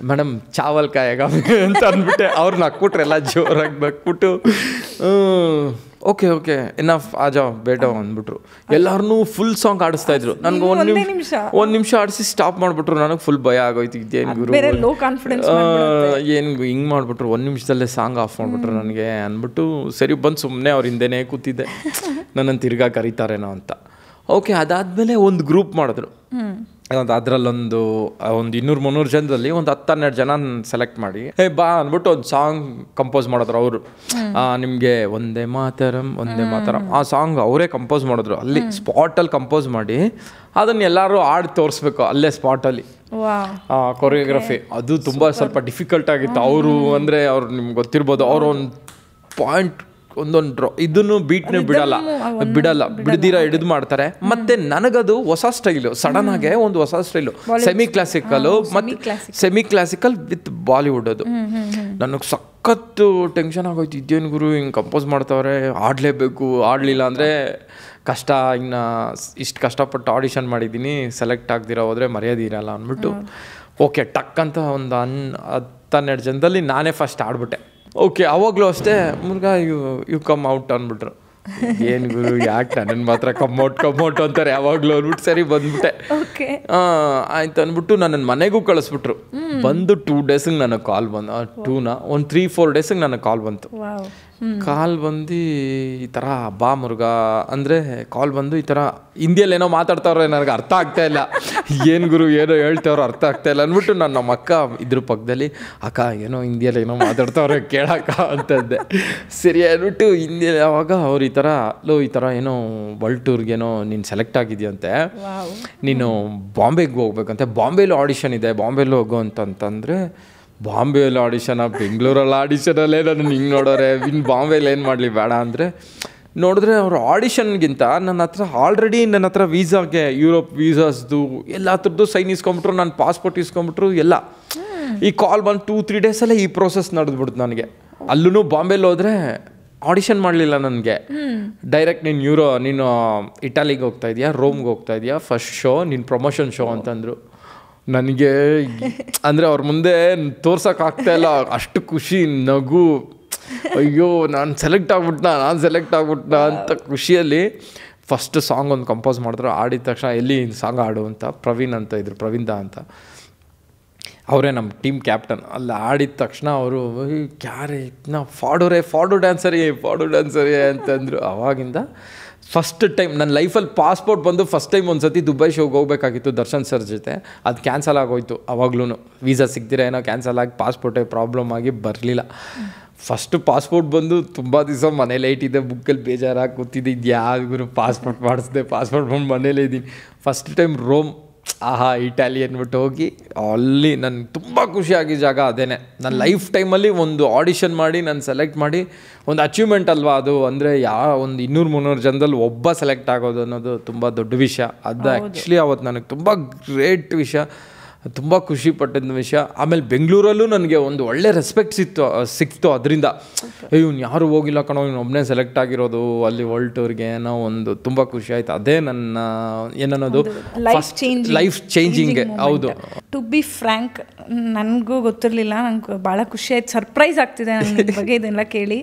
ಮೇಡಮ್ ಚಾವಲ್ ಕಾಯಾಗ ಅಂತ ಅಂದ್ಬಿಟ್ಟೆ. ಅವ್ರನ್ನ ನಕ್ಬಿಟ್ರೆ ಎಲ್ಲ ಜೋರಾಗಿ ನಕ್ಬಿಟ್ಟು ಓಕೆ ಎನಫ್ ಆಜಾವ್ ಬೇಡ ಅಂದ್ಬಿಟ್ರು. ಎಲ್ಲಾರನ್ನೂ ಫುಲ್ ಸಾಂಗ್ ಆಡಿಸ್ತಾಯಿದ್ರು. ನನಗೆ ಒಂದು ನಿಮಿಷ ಆಡಿಸಿ ಸ್ಟಾಪ್ ಮಾಡಿಬಿಟ್ರು. ನನಗೆ ಫುಲ್ ಭಯ ಆಗೋಯ್ತು, ಇದೇನು ಗುರು ಏನು ಹಿಂಗೆ ಮಾಡಿಬಿಟ್ರು, 1 ನಿಮಿಷದಲ್ಲೇ ಸಾಂಗ್ ಆಫ್ ಮಾಡಿಬಿಟ್ರು ನನಗೆ ಅಂದ್ಬಿಟ್ಟು ಸರಿ ಬಂದು ಸುಮ್ಮನೆ ಅವ್ರ ಹಿಂದೆನೇ ಕೂತಿದ್ದೆ, ನನ್ನನ್ನು ತಿರ್ಗಾ ಕರೀತಾರೇನೋ ಅಂತ. ಓಕೆ ಅದಾದಮೇಲೆ ಒಂದು ಗ್ರೂಪ್ ಮಾಡಿದ್ರು. ಅದರಲ್ಲೊಂದು 200-300 ಜನದಲ್ಲಿ ಒಂದು 10-12 ಜನ ಸೆಲೆಕ್ಟ್ ಮಾಡಿ ಬಾ ಅಂದ್ಬಿಟ್ಟು ಒಂದು ಸಾಂಗ್ ಕಂಪೋಸ್ ಮಾಡಿದ್ರು ಅವರು. ನಿಮಗೆ ಒಂದೇ ಮಾತರಂ ಆ ಸಾಂಗ್ ಅವರೇ ಕಂಪೋಸ್ ಮಾಡಿದ್ರು. ಅಲ್ಲಿ ಸ್ಪಾಟಲ್ಲಿ ಕಂಪೋಸ್ ಮಾಡಿ ಅದನ್ನು ಎಲ್ಲರೂ ಆಡಿ ತೋರಿಸ್ಬೇಕು ಅಲ್ಲೇ ಸ್ಪಾಟಲ್ಲಿ. ಕೊರಿಯೋಗ್ರಫಿ ಅದು ತುಂಬ ಸ್ವಲ್ಪ ಡಿಫಿಕಲ್ಟ್ ಆಗಿತ್ತು. ಅವರು ಅಂದರೆ ಅವ್ರು ನಿಮ್ಗೆ ಗೊತ್ತಿರ್ಬೋದು, ಅವರು ಒಂದು ಪಾಯಿಂಟ್ ಒಂದೊಂದು ಇದನ್ನು ಬೀಟ್ನ ಬಿಡದಿರ ಹಿಡಿದು ಮಾಡ್ತಾರೆ. ಮತ್ತೆ ನನಗದು ಹೊಸ ಸ್ಟೈಲು, ಸಡನ್ ಆಗಿ ಒಂದು ಹೊಸ style, semi classical with Bollywood. ಅದು ನನಗೆ ಸಖತ್ತು ಟೆನ್ಷನ್ ಆಗೋಯ್ತು, ಇದೇನು ಗುರು ಹಿಂಗೆ ಕಂಪೋಸ್ ಮಾಡ್ತಾವ್ರೆ, ಆಡಲೇಬೇಕು, ಆಡಲಿಲ್ಲ ಅಂದರೆ ಕಷ್ಟ, ಇನ್ನು ಇಷ್ಟು ಕಷ್ಟಪಟ್ಟು ಆಡಿಷನ್ ಮಾಡಿದ್ದೀನಿ, ಸೆಲೆಕ್ಟ್ ಆಗ್ದಿರೋ ಹೋದರೆ ಮರ್ಯಾದೆ ಇರಲ್ಲ ಅಂದ್ಬಿಟ್ಟು ಓಕೆ ಟಕ್ ಅಂತ ಒಂದು 10-12 ಜನದಲ್ಲಿ ನಾನೇ ಫಸ್ಟ್ ಆಡ್ಬಿಟ್ಟೆ. ಓಕೆ ಅವಾಗಲೂ ಅಷ್ಟೇ ಮುರುಘ ಯು ಕಮ್ ಔಟ್ ಅಂದ್ಬಿಟ್ರು. ಏನು ಗುರು ಯಾಕೆ ನನ್ನನ್ನು ಮಾತ್ರ ಕಮ್ಔಟ್ ಅಂತಾರೆ ಯಾವಾಗಲೂ ಅಂದ್ಬಿಟ್ಟು ಸರಿ ಬಂದ್ಬಿಟ್ಟೆ. ಆಯ್ತು ಅಂದ್ಬಿಟ್ಟು ನನ್ನನ್ನು ಮನೆಗೂ ಕಳಿಸ್ಬಿಟ್ರು. ಬಂದು 2 ಡೇಸಿಗೆ ನನಗೆ ಕಾಲ್ ಬಂದು ಒಂದು 3-4 ಡೇಸಿಗೆ ನನಗೆ ಕಾಲ್ ಬಂತು. ಕಾಲ್ ಬಂದು ಈ ಥರ ಬಾ ಮುರುಘ ಅಂದರೆ ಕಾಲ್ ಬಂದು ಈ ಥರ ಹಿಂದಿಯಲ್ಲಿ ಏನೋ ಮಾತಾಡ್ತಾವ್ರೆ, ನನಗೆ ಅರ್ಥ ಆಗ್ತಾ ಇಲ್ಲ, ಏನು ಗುರು ಏನೋ ಹೇಳ್ತಾವ್ರು ಅರ್ಥ ಆಗ್ತಾ ಇಲ್ಲ ಅಂದ್ಬಿಟ್ಟು ನಮ್ಮ ಅಕ್ಕ ಇದ್ರ ಪಕ್ಕದಲ್ಲಿ ಅಕ್ಕ ಏನೋ ಹಿಂದಿಯಲ್ಲಿ ಏನೋ ಮಾತಾಡ್ತಾವ್ರೆ ಕೇಳಕ್ಕ ಅಂತಂದೆ. ಸರಿ ಅಂದ್ಬಿಟ್ಟು ಹಿಂದಿಯಲ್ಲಿ ಅವಾಗ ಅವ್ರು ಈ ಥರ ಏನೋ ವರ್ಲ್ಡ್ ಟೂರ್ಗೇನೋ ನೀನು ಸೆಲೆಕ್ಟ್ ಆಗಿದೆಯಂತೆ, ನೀನು ಬಾಂಬೆಗೆ ಹೋಗ್ಬೇಕಂತೆ, ಬಾಂಬೆಲೂ ಆಡಿಷನ್ ಇದೆ, ಬಾಂಬೆಲೂ ಹೋಗು ಅಂತಂತಂದರೆ ಬಾಂಬೆಯಲ್ಲಿ ಆಡಿಷನ್, ಬೆಂಗಳೂರಲ್ಲಿ ಆಡಿಷನಲ್ಲೇ ನನ್ನ ಹಿಂಗೆ ನೋಡೋರೆ, ಇನ್ನು ಬಾಂಬೆಯಲ್ಲಿ ಏನು ಮಾಡಲಿ ಬೇಡ ಅಂದರೆ ನೋಡಿದ್ರೆ ಅವರು ಆಡಿಷನ್ಗಿಂತ ನನ್ನ ಹತ್ರ ವೀಸಾಗೆ ಯುರೋಪ್ ವೀಸಾಸ್ದು ಎಲ್ಲ ಥರದ್ದು ಸೈನ್ ಇಸ್ಕೊಂಬಿಟ್ರು, ನನ್ನ ಪಾಸ್ಪೋರ್ಟ್ ಇಸ್ಕೊಂಬಿಟ್ರು ಎಲ್ಲ. ಈ ಕಾಲ್ ಬಂದು 2-3 ಡೇಸಲ್ಲೇ ಈ ಪ್ರೋಸೆಸ್ ನಡೆದ್ಬಿಡ್ತು ನನಗೆ. ಅಲ್ಲೂ ಬಾಂಬೆಲಿ ಹೋದರೆ ಆಡಿಷನ್ ಮಾಡಲಿಲ್ಲ ನನಗೆ, ಡೈರೆಕ್ಟ್ ನೀನು ಇಟಾಲಿಗೆ ಹೋಗ್ತಾ ಇದೆಯಾ, ರೋಮ್ಗೆ ಹೋಗ್ತಾ ಇದೆಯಾ, ಫಸ್ಟ್ ಶೋ ನಿನ್ನ ಪ್ರಮೋಷನ್ ಶೋ ಅಂತಂದರು. ನನಗೆ ಅಂದರೆ ಅವ್ರ ಮುಂದೆ ತೋರ್ಸೋಕ್ಕಾಗ್ತಾ ಇಲ್ಲ, ಅಷ್ಟು ಖುಷಿ, ನಗು, ಅಯ್ಯೋ ನಾನು ಸೆಲೆಕ್ಟ್ ಆಗ್ಬಿಟ್ನಾ ಅಂತ ಖುಷಿಯಲ್ಲಿ ಫಸ್ಟ್ ಸಾಂಗ್ ಒಂದು ಕಂಪೋಸ್ ಮಾಡಿದ್ರು. ಆಡಿದ ತಕ್ಷಣ ಎಲ್ಲಿ ಸಾಂಗ್ ಆಡು ಅಂತ ಪ್ರವೀಣ್ ಅಂತ ಅವರೇ ನಮ್ಮ ಟೀಮ್ ಕ್ಯಾಪ್ಟನ್. ಅಲ್ಲಿ ಆಡಿದ ತಕ್ಷಣ ಅವರು ಕ್ಯಾರೆ ನಾ ಫಾಡು ಡ್ಯಾನ್ಸರಿ ಅಂತಂದರು. ಆವಾಗಿಂದ ಫಸ್ಟ್ ಟೈಮ್ ನನ್ನ ಲೈಫಲ್ಲಿ ಪಾಸ್ಪೋರ್ಟ್ ಬಂದು ಫಸ್ಟ್ ಟೈಮ್ ಒಂದು ಸತಿ ದುಬೈ ಶೋಗೆ ಹೋಗ್ಬೇಕಾಗಿತ್ತು ದರ್ಶನ್ ಸರ್ ಜೊತೆ, ಅದು ಕ್ಯಾನ್ಸಲ್ ಆಗೋಯ್ತು. ಆವಾಗ್ಲೂ ವೀಸಾ ಸಿಗ್ದಿರ ಏನೋ ಕ್ಯಾನ್ಸಲ್ ಆಗಿ ಪಾಸ್ಪೋರ್ಟೇ ಪ್ರಾಬ್ಲಮ್ ಆಗಿ ಬರಲಿಲ್ಲ. ಫಸ್ಟು ಪಾಸ್ಪೋರ್ಟ್ ಬಂದು ತುಂಬ ದಿವಸ ಮನೇಲೇ ಇಟ್ಟಿದ್ದೆ, ಬುಕ್ಕಲ್ಲಿ ಬೇಜಾರಾಗಿ ಕೂತಿದ್ದೆ, ಇದು ಯಾರು ಪಾಸ್ಪೋರ್ಟ್ ಬಂದು ಮನೇಲೇ ಇದ್ದೀನಿ. ಫಸ್ಟ್ ಟೈಮ್ ರೋಮ್, ಇಟಾಲಿ ಅಂದ್ಬಿಟ್ಟು ಹೋಗಿ ಅಲ್ಲಿ ನನಗೆ ತುಂಬ ಖುಷಿಯಾಗಿದ್ದ ಜಾಗ ಅದೇನೆ. ನನ್ನ ಲೈಫ್ ಟೈಮಲ್ಲಿ ಒಂದು ಆಡಿಷನ್ ಮಾಡಿ ನಾನು ಸೆಲೆಕ್ಟ್ ಮಾಡಿ ಒಂದು ಅಚೀವ್ಮೆಂಟ್ ಅಲ್ವಾ ಅದು. ಅಂದರೆ ಒಂದು 200-300 ಜನದಲ್ಲಿ ಒಬ್ಬ ಸೆಲೆಕ್ಟ್ ಆಗೋದು ಅನ್ನೋದು ತುಂಬ ದೊಡ್ಡ ವಿಷಯ. ಅದು ಆ್ಯಕ್ಚುಲಿ ಅವತ್ತು ನನಗೆ ತುಂಬ ಗ್ರೇಟ್ ವಿಷಯ. ತುಂಬ ಖುಷಿ ಪಟ್ಟಿದ್ದ ವಿಷಯ. ಆಮೇಲೆ ಬೆಂಗಳೂರಲ್ಲೂ ನನಗೆ ಒಂದು ಒಳ್ಳೆ ರೆಸ್ಪೆಕ್ಟ್ ಸಿಕ್ತು ಅದರಿಂದ. ಇವ್ನು ಯಾರು ಹೋಗಿಲ್ಲ ಕಣೋ, ಇವ್ನು ಒಬ್ಬನೇ ಸೆಲೆಕ್ಟ್ ಆಗಿರೋದು ಅಲ್ಲಿ ವರ್ಲ್ಡ್ ಟೂರ್ಗೆ ಅನ್ನೋ ಒಂದು ತುಂಬ ಖುಷಿ ಆಯಿತು. ಅದೇ ನನ್ನ ಏನನ್ನೋದು ಲೈಫ್ ಚೇಂಜಿಂಗ್. ಹೌದು, ಟು ಬಿ ಫ್ರ್ಯಾಂಕ್ ನನಗೂ ಗೊತ್ತಿರಲಿಲ್ಲ, ನಂಗೆ ಭಾಳ ಖುಷಿ ಆಯ್ತು, ಸರ್ಪ್ರೈಸ್ ಆಗ್ತಿದೆ ನನ್ನ ಬಗ್ಗೆ ಇದೆಲ್ಲ ಕೇಳಿ.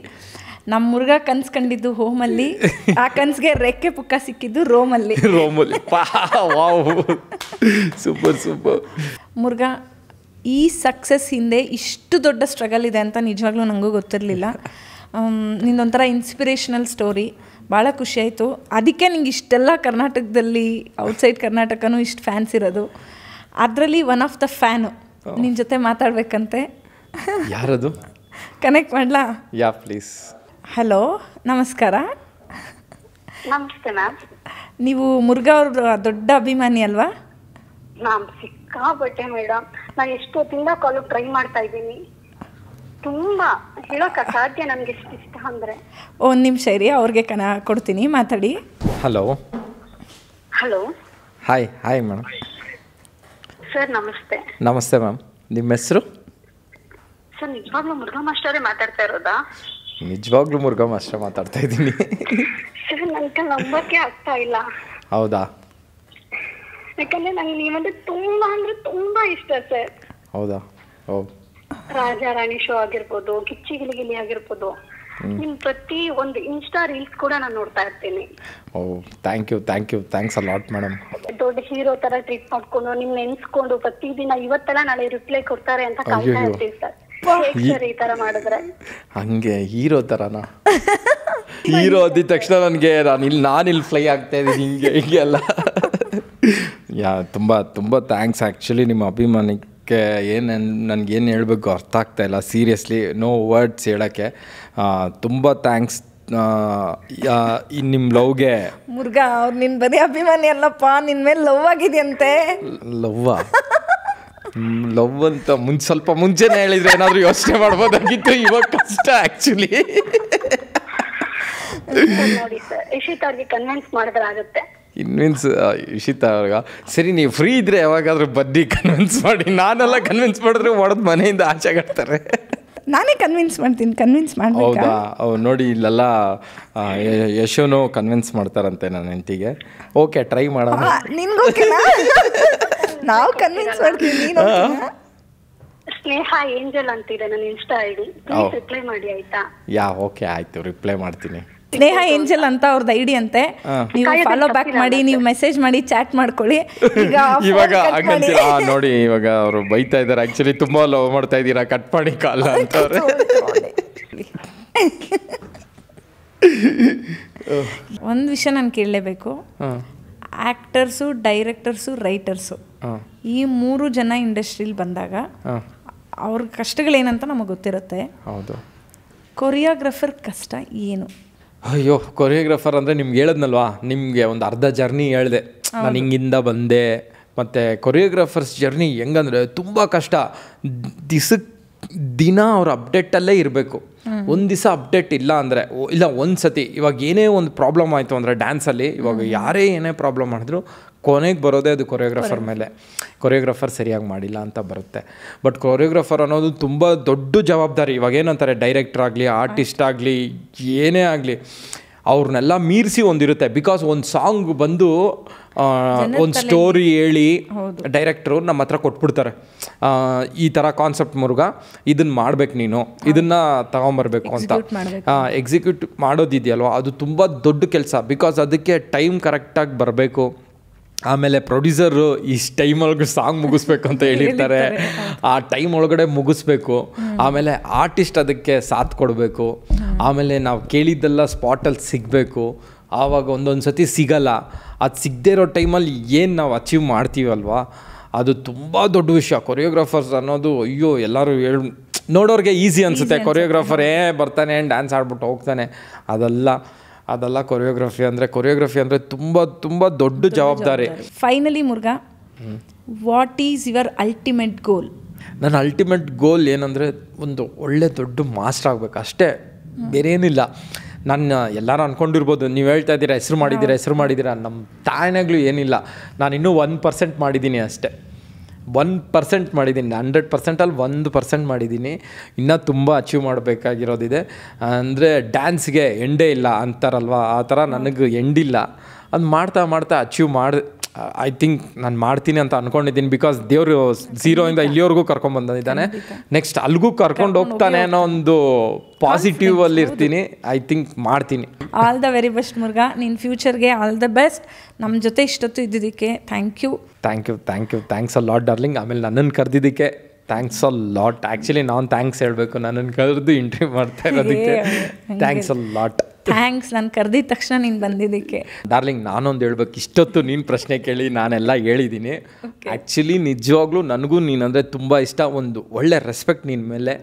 ನಮ್ಮ ಮುರುಘಾ ಕನ್ಸು ಕಂಡಿದ್ದು ಹೋಮಲ್ಲಿ, ಆ ಕನ್ಸಿಗೆ ರೆಕ್ಕೆ ಪುಕ್ಕ ಸಿಕ್ಕಿದ್ದು ರೋಮಲ್ಲಿ. Super super. ಮುರುಘಾ, ಈ ಸಕ್ಸಸ್ ಹಿಂದೆ ಇಷ್ಟು ದೊಡ್ಡ ಸ್ಟ್ರಗಲ್ ಇದೆ ಅಂತ ನಿಜವಾಗ್ಲೂ ನನಗೂ ಗೊತ್ತಿರಲಿಲ್ಲ. ನಿಂದೊಂಥರ ಇನ್ಸ್ಪಿರೇಷನಲ್ ಸ್ಟೋರಿ, ಭಾಳ ಖುಷಿ ಆಯಿತು. ಅದಕ್ಕೆ ನಿಂಗೆ ಇಷ್ಟೆಲ್ಲ ಕರ್ನಾಟಕದಲ್ಲಿ ಔಟ್ಸೈಡ್ ಕರ್ನಾಟಕನೂ ಇಷ್ಟು ಫ್ಯಾನ್ಸ್ ಇರೋದು. ಅದರಲ್ಲಿ ಒನ್ ಆಫ್ ದ ಫ್ಯಾನು ನಿನ್ನ ಜೊತೆ ಮಾತಾಡಬೇಕಂತೆ. ಯಾರದು? ಕನೆಕ್ಟ್ ಮಾಡಲಾ? ಯಾ ಪ್ಲೀಸ್. ಹಲೋ, ನಮಸ್ಕಾರ. ನಮಸ್ತೆ ಮ್ಯಾಮ್. ನೀವು ಮುರುಘಾ ಅವ್ರ ದೊಡ್ಡ ಅಭಿಮಾನಿ ಅಲ್ವಾ? ಮ್ಯಾಮ್ ಸಿಕ್ಕಾಬಟ್ಟೆ ಮೇಡಮ್. ನಾನು ಎಷ್ಟೊತ್ತಿಂದ ಕಾಲು ಟ್ರೈ ಮಾಡ್ತಾ ಇದ್ದೀನಿ. ತುಂಬಾ ಹೇಳೋಕೆ ಸಾಧ್ಯ ನನಗೆ ಎಷ್ಟು ಇಷ್ಟ ಅಂದರೆ. ಒಂದು ನಿಮಿಷ ಇರಿ, ಅವ್ರಿಗೆ ಕೊಡ್ತೀನಿ, ಮಾತಾಡಿ. Hello. Hello. Hi. Hi madam. Sir ನಮಸ್ತೆ. ನಮಸ್ತೆ ಮ್ಯಾಮ್. ನಿಮ್ಮ ಹೆಸರು? ಸರ್ ನಿಜವಾಗ್ಲೂ ಮುರುಘಾ ಮಾಸ್ಟರೇ ಮಾತಾಡ್ತಾ ಇರೋದಾ? ನಿಜವಾಗ್ಲೂ ಮುರುಘಾ ಮಾಸ್ಟರ್ ಮಾತಾಡ್ತಾ ಇದ್ದೀನಿ. ಸರ್ ನನಗೆ ನಂಬಕ್ಕೆ ಆಗ್ತಾ ಇಲ್ಲ. ಹೌದಾ? ಯಾಕಂದ್ರೆ ನಂಗೆ ನೀವಂದ್ರೆ ತುಂಬಾ ಅಂದ್ರೆ ತುಂಬಾ ಇಷ್ಟ ಸರ್. ಹೌದಾ? ಓ. ರಾಜಾ ರಾಣಿ ಶೋ ಆಗಿರ್ಬೋದು, ಕಿಚ್ಚಿ ಗಿಲಿಗಿಲಿ ಆಗಿರ್ಬೋದು, ನಿಮ್ ಪ್ರತಿ ಒಂದು ಇನ್ಸ್ಟಾ ರೀಲ್ಸ್ ಕೂಡ ನಾನು ನೋಡ್ತಾ ಇರ್ತೀನಿ. Oh, thank you thanks a lot madam. ದೊಡ್ಡ ಹೀರೋ ತರ ಟ್ರೀಟ್ ಮಾಡ್ಕೊಂಡು ನಿಮ್ ನೆನ್ಸ್ಕೊಂಡು ಪ್ರತಿದಿನ ಇವತ್ತೆಲ್ಲ ನಾಳೆ ರಿಪ್ಲೈ ಕೊಡ್ತಾರೆ ಅಂತ ಕಾಯ್ತಾ ಇರ್ತೀವಿ ಸರ್. ಈ ತರ ಮಾಡಿದ್ರೆ ಹಂಗೆ ಹೀರೋ ತರನಾ? ಹೀರೋ ಅಂದಿದ ತಕ್ಷಣ ನನಗೆ ನಾನಿಲ್ಲಿ ಫ್ಲೈ ಆಗ್ತಾ ಇದ್ದೀನಿ ಹಿಂಗೆ ಅಲ್ಲ. ತುಂಬ ಥ್ಯಾಂಕ್ಸ್. ಆ್ಯಕ್ಚುಲಿ ನಿಮ್ಮ ಅಭಿಮಾನಕ್ಕೆ ನನಗೇನು ಹೇಳಬೇಕು ಅರ್ಥ ಆಗ್ತಾಯಿಲ್ಲ. ಸೀರಿಯಸ್ಲಿ ನೋ ವರ್ಡ್ಸ್ ಹೇಳೋಕ್ಕೆ. ತುಂಬ ಥ್ಯಾಂಕ್ಸ್. ನಿಮ್ಮ ಲವ್ಗೆ. ಮುರುಘಾ ಅವ್ರು ನಿನ್ನ ಬರೀ ಅಭಿಮಾನಿ ಅಲ್ಲಪ್ಪ, ನಿನ್ನ ಮೇಲೆ ಲವ್ ಆಗಿದೆಯಂತೆ. ಲವ್ ಅಂತ ಸ್ವಲ್ಪ ಮುಂಚೆನೇ ಹೇಳಿದ್ರೆ ಏನಾದರೂ ಯೋಚನೆ ಮಾಡ್ಬೋದಾಗಿತ್ತು. ಇವಾಗ ಕಷ್ಟ ಆ್ಯಕ್ಚುಲಿ. ನೋಡಿ ಸರ್, ಇಶಿತಾ ಅವ್ರಿಗೆ ಕನ್ವಿನ್ಸ್ ಮಾಡಿದ್ರೆ ಆಗುತ್ತೆ. ಇಶಿತಾ ಅವ್ರಿಗ ಸರಿ, ನೀವು ಫ್ರೀ ಇದ್ರೆ ಯಾವಾಗಾದ್ರೂ ಬನ್ನಿ, ಕನ್ವಿನ್ಸ್ ಮಾಡಿ. ನಾನೆಲ್ಲ ಕನ್ವಿನ್ಸ್ ಮಾಡಿದ್ರೆ ಹೊಡೆದು ಮನೆಯಿಂದ ಆಚೆ ಕಟ್ತಾರೆ. ನಾನೇ ಕನ್ವಿನ್ಸ್ ಮಾಡ್ತೀನಿ. ಕನ್ವಿನ್ಸ್ ಮಾಡಿ. ಹೌದಾ? ನೋಡಿ, ಇಲ್ಲೆಲ್ಲ ಯಶೋನು ಕನ್ವಿನ್ಸ್ ಮಾಡ್ತಾರಂತೆ ನನ್ನ ಹೆಂಡತಿಗೆ. ಓಕೆ, ಟ್ರೈ ಮಾಡೋಣ. ನಿನ್ಗೋಕೆನಾ? ನಾವು ಕನ್ವಿನ್ಸ್ ಮಾಡ್ತೀವಿ. ಸ್ನೇಹ ಏಂಜಲ್ ಅಂತಿದೆ ನನ್ನ ಇನ್ಸ್ಟಾ ಐಡಿ. ರಿಪ್ಲೈ ಮಾಡಿ ಆಯ್ತಾ? ಓಕೆ, ಆಯ್ತು, ರಿಪ್ಲೈ ಮಾಡ್ತೀನಿ. ಸ್ನೇಹ ಏಂಜಲ್ ಅಂತ ಅವ್ರದ್ದು ಐಡಿ ಅಂತೆ. ನೀವು ಫಾಲೋ ಬ್ಯಾಕ್ ಮಾಡಿ, ನೀವು ಮೆಸೇಜ್ ಮಾಡಿ, ಚಾಟ್ ಮಾಡ್ಕೊಳ್ಳಿ. ಇವಾಗ ಹಾಗಂತೀರಾ? ನೋಡಿ, ಇವಾಗ ಅವರು ಬೈತಾ ಇದ್ದಾರೆ. ಆಕ್ಚುಲಿ ತುಂಬಾ ಲವ್ ಮಾಡ್ತಾ ಇದ್ದೀರಾ, ಕಟ್ ಮಾಡಿ ಕಾಲ ಅಂತವ್ರೆ. ಒಂದು ವಿಷಯ ನಾನು ಕೇಳಲೇಬೇಕು. ಆ್ಯಕ್ಟರ್ಸು, ಡೈರೆಕ್ಟರ್ಸು, ರೈಟರ್ಸು, ಈ 3 ಜನ ಇಂಡಸ್ಟ್ರಿಲಿ ಬಂದಾಗ ಅವ್ರ ಕಷ್ಟಗಳೇನಂತ ನಮಗೆ ಗೊತ್ತಿರುತ್ತೆ. ಹೌದು. ಕೊರಿಯೋಗ್ರಫರ್ ಕಷ್ಟ ಏನು? ಅಯ್ಯೋ, ಕೊರಿಯೋಗ್ರಾಫರ್ ಅಂದರೆ ನಿಮ್ಗೆ ಹೇಳದ್ನಲ್ವಾ, ನಿಮಗೆ ಒಂದು ಅರ್ಧ ಜರ್ನಿ ಹೇಳಿದೆ. ನಾನು ಹಿಂಗಿಂದ ಬಂದೆ. ಮತ್ತು ಕೊರಿಯೋಗ್ರಾಫರ್ಸ್ ಜರ್ನಿ ಹೆಂಗಂದರೆ ತುಂಬ ಕಷ್ಟ. ದಿನ ಅವ್ರ ಅಪ್ಡೇಟಲ್ಲೇ ಇರಬೇಕು. ಒಂದು ದಿವಸ ಅಪ್ಡೇಟ್ ಇಲ್ಲ ಅಂದರೆ ಇಲ್ಲ. ಒಂದು ಸತಿ ಇವಾಗ ಏನೇ ಒಂದು ಪ್ರಾಬ್ಲಮ್ ಆಯಿತು ಅಂದರೆ ಡ್ಯಾನ್ಸಲ್ಲಿ, ಇವಾಗ ಯಾರೇ ಏನೇ ಪ್ರಾಬ್ಲಮ್ ಮಾಡಿದ್ರು ಕೊನೆಗೆ ಬರೋದೇ ಅದು ಕೊರಿಯೋಗ್ರಾಫರ್ ಮೇಲೆ. ಕೊರಿಯೋಗ್ರಾಫರ್ ಸರಿಯಾಗಿ ಮಾಡಿಲ್ಲ ಅಂತ ಬರುತ್ತೆ. ಬಟ್ ಕೊರಿಯೋಗ್ರಾಫರ್ ಅನ್ನೋದು ತುಂಬ ದೊಡ್ಡ ಜವಾಬ್ದಾರಿ. ಇವಾಗ ಏನಂತಾರೆ, ಡೈರೆಕ್ಟರ್ ಆಗಲಿ, ಆರ್ಟಿಸ್ಟ್ ಆಗಲಿ, ಏನೇ ಆಗಲಿ, ಅವ್ರನ್ನೆಲ್ಲ ಮೀರಿಸಿ ಒಂದಿರುತ್ತೆ. ಬಿಕಾಸ್ ಒಂದು ಸಾಂಗ್ ಬಂದು ಒಂದು ಸ್ಟೋರಿ ಹೇಳಿ ಡೈರೆಕ್ಟ್ರು ನಮ್ಮ ಹತ್ರ ಕೊಟ್ಬಿಡ್ತಾರೆ. ಈ ಥರ ಕಾನ್ಸೆಪ್ಟ್ ಮುರುಘಾ, ಇದನ್ನು ಮಾಡ್ಬೇಕು, ನೀನು ಇದನ್ನು ತಗೊಂಬರ್ಬೇಕು ಅಂತ. ಎಕ್ಸಿಕ್ಯೂಟ್ ಮಾಡೋದಿದೆಯಲ್ವ, ಅದು ತುಂಬ ದೊಡ್ಡ ಕೆಲಸ. ಬಿಕಾಸ್ ಅದಕ್ಕೆ ಟೈಮ್ ಕರೆಕ್ಟಾಗಿ ಬರಬೇಕು. ಆಮೇಲೆ ಪ್ರೊಡ್ಯೂಸರು ಇಷ್ಟು ಟೈಮ್ ಒಳಗೆ ಸಾಂಗ್ ಮುಗಿಸ್ಬೇಕು ಅಂತ ಹೇಳಿರ್ತಾರೆ. ಆ ಟೈಮ್ ಒಳಗಡೆ ಮುಗಿಸ್ಬೇಕು. ಆಮೇಲೆ ಆರ್ಟಿಸ್ಟ್ ಅದಕ್ಕೆ ಸಾಥ್ ಕೊಡಬೇಕು. ಆಮೇಲೆ ನಾವು ಕೇಳಿದ್ದೆಲ್ಲ ಸ್ಪಾಟಲ್ಲಿ ಸಿಗಬೇಕು. ಆವಾಗ ಒಂದೊಂದು ಸತಿ ಸಿಗಲ್ಲ. ಅದು ಸಿಗದೇ ಇರೋ ಟೈಮಲ್ಲಿ ಏನು ನಾವು ಅಚೀವ್ ಮಾಡ್ತೀವಲ್ವ, ಅದು ತುಂಬ ದೊಡ್ಡ ವಿಷಯ. ಕೊರಿಯೋಗ್ರಾಫರ್ಸ್ ಅನ್ನೋದು ಅಯ್ಯೋ, ಎಲ್ಲರೂ ನೋಡೋರಿಗೆ ಈಸಿ ಅನಿಸುತ್ತೆ. ಕೊರಿಯೋಗ್ರಾಫರ್ ಬರ್ತಾನೆ, ಡ್ಯಾನ್ಸ್ ಆಡ್ಬಿಟ್ಟು ಹೋಗ್ತಾನೆ. ಅದೆಲ್ಲ ಕೊರಿಯೋಗ್ರಫಿ ಅಂದರೆ ತುಂಬ ದೊಡ್ಡ ಜವಾಬ್ದಾರಿ. Finally Muruga, what is your ultimate goal? ನನ್ನ ಅಲ್ಟಿಮೇಟ್ ಗೋಲ್ ಏನಂದರೆ, ಒಂದು ಒಳ್ಳೆ ದೊಡ್ಡ ಮಾಸ್ಟರ್ ಆಗಬೇಕು ಅಷ್ಟೇ, ಬೇರೆ ಏನಿಲ್ಲ. ನಾನು ಎಲ್ಲರೂ ಅಂದ್ಕೊಂಡಿರ್ಬೋದು, ನೀವು ಹೇಳ್ತಾ ಇದ್ದೀರಾ ಹೆಸರು ಮಾಡಿದ್ದೀರಾ. ನಮ್ಮ ತಾಯನಾಗ್ಲೂ ಏನಿಲ್ಲ. ನಾನು ಇನ್ನೂ 1% ಮಾಡಿದ್ದೀನಿ ಅಷ್ಟೇ. 1% ಮಾಡಿದ್ದೀನಿ, 100%ಅಲ್ಲಿ 1% ಮಾಡಿದ್ದೀನಿ. ಇನ್ನೂ ತುಂಬ ಅಚೀವ್ ಮಾಡಬೇಕಾಗಿರೋದಿದೆ. ಅಂದರೆ ಡ್ಯಾನ್ಸ್ಗೆ ಎಂಡೇ ಇಲ್ಲ ಅಂತಾರಲ್ವ, ಆ ಥರ ನನಗೆ ಎಂಡಿಲ್ಲ. ಅದು ಮಾಡ್ತಾ ಅಚೀವ್ ಐ ಥಿಂಕ್ ನಾನು ಮಾಡ್ತೀನಿ ಅಂತ ಅಂದ್ಕೊಂಡಿದ್ದೀನಿ. ಬಿಕಾಸ್ ದೇವರು 0ಇಂದ ಇಲ್ಲಿವರೆಗೂ ಕರ್ಕೊಂಡ್ಬಂದಿದ್ದಾನೆ, ನೆಕ್ಸ್ಟ್ ಅಲ್ಲಿಗೂ ಕರ್ಕೊಂಡು ಹೋಗ್ತಾನೆ ಅನ್ನೋ ಒಂದು ಪಾಸಿಟಿವ್ ಅಲ್ಲಿ ಇರ್ತೀನಿ. ಐ ಥಿಂಕ್ ಮಾಡ್ತೀನಿ. All the very best Murugha, ನಿನ್ನ ಫ್ಯೂಚರ್ಗೆ ಆಲ್ ದ ಬೆಸ್ಟ್. ನಮ್ಮ ಜೊತೆ ಇಷ್ಟೊತ್ತು ಇದ್ದಿದ್ದಕ್ಕೆ ಥ್ಯಾಂಕ್ಸ್ ಅ ಲಾಟ್ ಡಾರ್ಲಿಂಗ್. ಆಮೇಲೆ ನನ್ನನ್ನು ಕರೆದಿದ್ದಕ್ಕೆ ಥ್ಯಾಂಕ್ಸ್ ಅ ಲಾಟ್. ಆ್ಯಕ್ಚುಲಿ ನಾನು ಥ್ಯಾಂಕ್ಸ್ ಹೇಳಬೇಕು, ನನ್ನನ್ನು ಕರೆದು ಇಂಟರ್ವ್ಯೂ ಮಾಡ್ತಾ ಇರೋದಕ್ಕೆ ಥ್ಯಾಂಕ್ಸ್ ಅ ಲಾಟ್. ಥ್ಯಾಂಕ್ಸ್, ನಾನು ಕರೆದಿದ್ದ ತಕ್ಷಣ ನೀನು ಬಂದಿದ್ದಕ್ಕೆ. ಡಾರ್ಲಿಂಗ್, ನಾನೊಂದು ಹೇಳ್ಬೇಕು, ಇಷ್ಟೊತ್ತು ನೀನು ಪ್ರಶ್ನೆ ಕೇಳಿ ನಾನೆಲ್ಲ ಹೇಳಿದ್ದೀನಿ. ಆ್ಯಕ್ಚುಲಿ ನಿಜವಾಗ್ಲೂ ನನಗೂ ನೀನಂದರೆ ತುಂಬ ಇಷ್ಟ. ಒಂದು ಒಳ್ಳೆ ರೆಸ್ಪೆಕ್ಟ್ ನಿನ್ನ ಮೇಲೆ.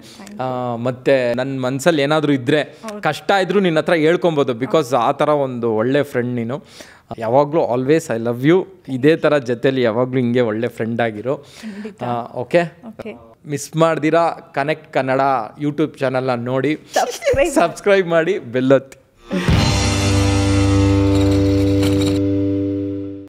ಮತ್ತು ನನ್ನ ಮನಸ್ಸಲ್ಲಿ ಏನಾದರೂ ಇದ್ದರೆ, ಕಷ್ಟ ಇದ್ದರೂ ನಿನ್ನ ಹತ್ರ ಹೇಳ್ಕೊಬೋದು. ಬಿಕಾಸ್ ಆ ಥರ ಒಂದು ಒಳ್ಳೆ ಫ್ರೆಂಡ್ ನೀನು. ಯಾವಾಗಲೂ ಆಲ್ವೇಸ್ ಐ ಲವ್ ಯು. ಇದೇ ಥರ ಜೊತೆಲಿ ಯಾವಾಗಲೂ ಹಿಂಗೆ ಒಳ್ಳೆ ಫ್ರೆಂಡ್ ಆಗಿರೋ. ಓಕೆ, ಮಿಸ್ ಮಾಡ್ದಿರಾ ಕನೆಕ್ಟ್ ಕನ್ನಡ ಯೂಟ್ಯೂಬ್ ಚಾನಲ್ನ ನೋಡಿ, ಸಬ್ಸ್ಕ್ರೈಬ್ ಮಾಡಿ, ಬೆಲ್ಲೊತ್ತಿ.